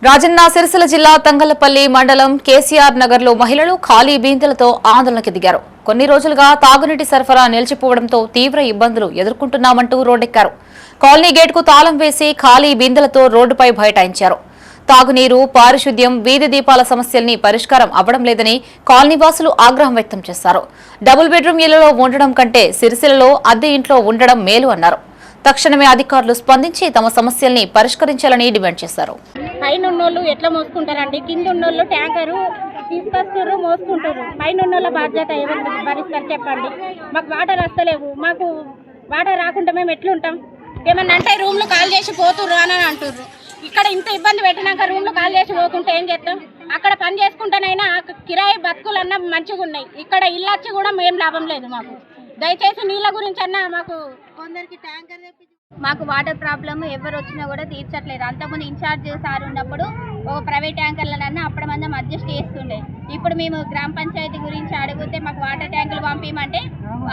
రాజన్న సిరిసిల్ల జిల్లా తంగళ్లపల్లి మండలం కేసీఆర్ నగర్ లో మహిళలు ఖాళీ బిందెలతో ఆందోళనకు దిగారు. కొన్ని రోజులుగా తాగునీటి సరఫరా నిలిచిపోవడంతో తీవ్ర ఇబ్బందులు ఎదుర్కొంటున్నామంటూ రోడ్డెక్కారు. కాలనీ గేట్కు తాళం వేసి ఖాళీ బిందెలతో రోడ్డుపై బైఠాయించారు. తాగునీరు, పారిశుద్ధ్యం, వీధి దీపాల సమస్యల్ని పరిష్కారం అవ్వడం లేదని కాలనీవాసులు ఆగ్రహం వ్యక్తం చేశారు. డబుల్ బెడ్రూమ్ ఇళ్లలో ఉండడం కంటే సిరిసిల్లలో అద్దె ఇంట్లో ఉండడం మేలు అన్నారు. తక్షణమే అధికారులు స్పందించి తమ సమస్యల్ని పరిష్కరించాలని డిమాండ్ చేశారు. పైన ఉన్నోళ్ళు ఎట్లా మోసుకుంటారండి? కింద ఉన్నోళ్ళు ట్యాంకరు తీసుకొస్తారు, మోసుకుంటారు. పైన ఉన్నోళ్ళ బాధ్యత ఎవరు భరిస్తారు చెప్పండి? మాకు వాటర్ వస్తలేవు. మాకు వాటర్ రాకుండా మేము ఎట్లుంటాం? ఏమన్నా అంటే రూమ్లు కాల్ చేసి పోతుర్రు అని అంటుర్రు. ఇక్కడ ఇంత ఇబ్బంది పెట్టినాక రూమ్లు కాల్ చేసి పోకుంటే ఏం చేస్తాం? అక్కడ పని చేసుకుంటానైనా కిరాయి బతుకులన్నా మంచిగా ఉన్నాయి. ఇక్కడ ఇల్లు వచ్చి కూడా ఏం లాభం లేదు మాకు. దయచేసి నీళ్ళ గురించి అన్నా మాకు కొందరికి ట్యాంకర్ మాకు వాటర్ ప్రాబ్లమ్ ఎవరు వచ్చినా కూడా తీర్చట్లేదు. అంతకుముందు ఇన్ఛార్జ్ సార్ ఉన్నప్పుడు ఒక ప్రైవేట్ ట్యాంకర్లనన్నా అప్పటి మందం అడ్జస్ట్ చేస్తుండే. ఇప్పుడు మేము గ్రామ పంచాయతీ గురించి అడిగితే మాకు వాటర్ ట్యాంకులు పంపించమంటే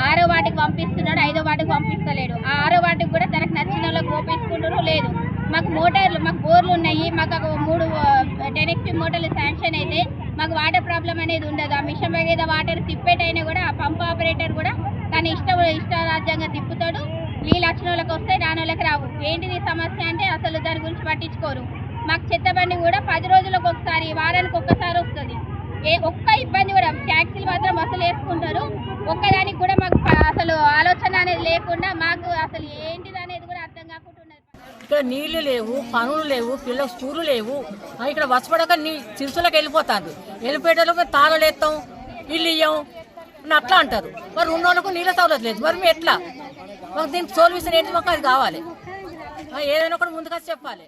6వ వాటికి పంపిస్తున్నాడు, 5వ వాటికి పంపిస్తలేడు. ఆ 6వ వాటికి కూడా తనకు నచ్చిన వాళ్ళకి పంపించుకుంటారు. లేదు, మాకు మోటార్లు, మాకు బోర్లు ఉన్నాయి. మాకు 3 10HP మోటార్లు శాంక్షన్ అయితే మాకు వాటర్ ప్రాబ్లం అనేది ఉండదు. ఆ మిషన్ మీద వాటర్ తిప్పేటైనా కూడా ఆ పంప్ ఆపరేటర్ కూడా తన ఇష్టారాజ్యంగా తిప్పుతాడు. నీళ్ళు వచ్చిన వాళ్ళకి వస్తే రాని వాళ్ళకి రావు. ఏంటిది సమస్య అంటే అసలు దాని గురించి పట్టించుకోరు. మాకు చెత్త బండి కూడా 10 రోజులకు ఒకసారి, వారానికి ఒక్కసారి వస్తుంది. ఒక్క ఇబ్బంది కూడా, ట్యాక్సీలు మాత్రం బస్సులు వేసుకుంటారు. ఒక్కదానికి కూడా మాకు అసలు ఆలోచన అనేది లేకుండా మాకు అసలు ఏంటిది అనేది కూడా అర్థం కాకుండా ఇక్కడ నీళ్లు లేవు, పనులు లేవు, పిల్లలకు స్కూలు లేవు. ఇక్కడ వసపడక సిరుసులకు వెళ్ళిపోతారు. వెళ్ళిపోయేటోళ్ళకి తాగలేస్తాం, ఇల్లు ఇయ్యం అని అట్లా అంటారు. మరి ఉన్నోళ్ళకు నీళ్ళ సౌలభ్యం లేదు. మరి మేము ఎట్లా? మాకు దీనికి సొల్యూషన్ ఏంటి? మాకు అది కావాలి. ఏదైనా కూడా ముందుగా చెప్పాలి.